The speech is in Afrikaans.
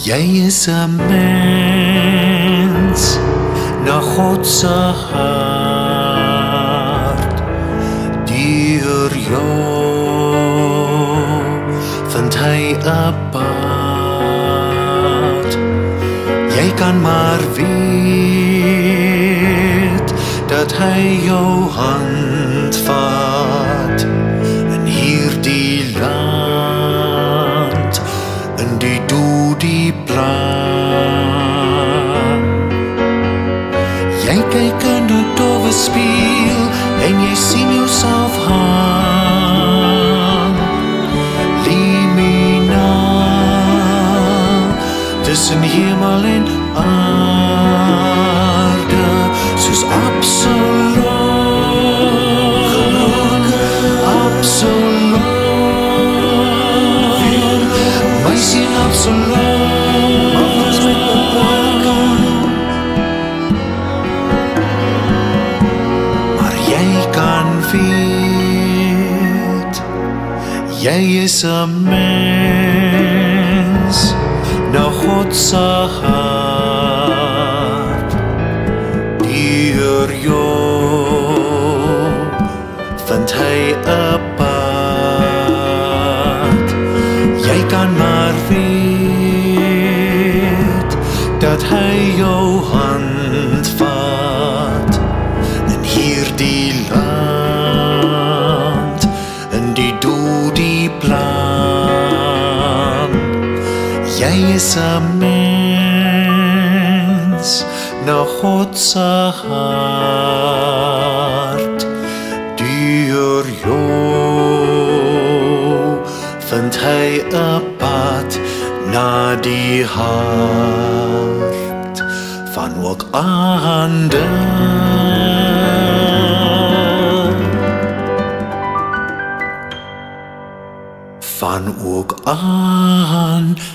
Jy is 'n mens na God se hart. Deur jou vind hy 'n pad. Jy kan maar weet dat hy jou hand vat in hierdie land, in die die plan. Jy kyk in 'n dowwe spieël en jy sien jouself hang. Liminaal tussen hemel en aarde, soos absoluut, absoluut, my sien absoluut. Jy is 'n mens na God se hart. Deur jou vind hy 'n pad. Jy kan maar weet dat hy jou hand vat in hierdie land, in die plan. Jy is 'n mens na God se hart. Deur jou vind hy 'n pad na die hart van ook ander. Van ook ander.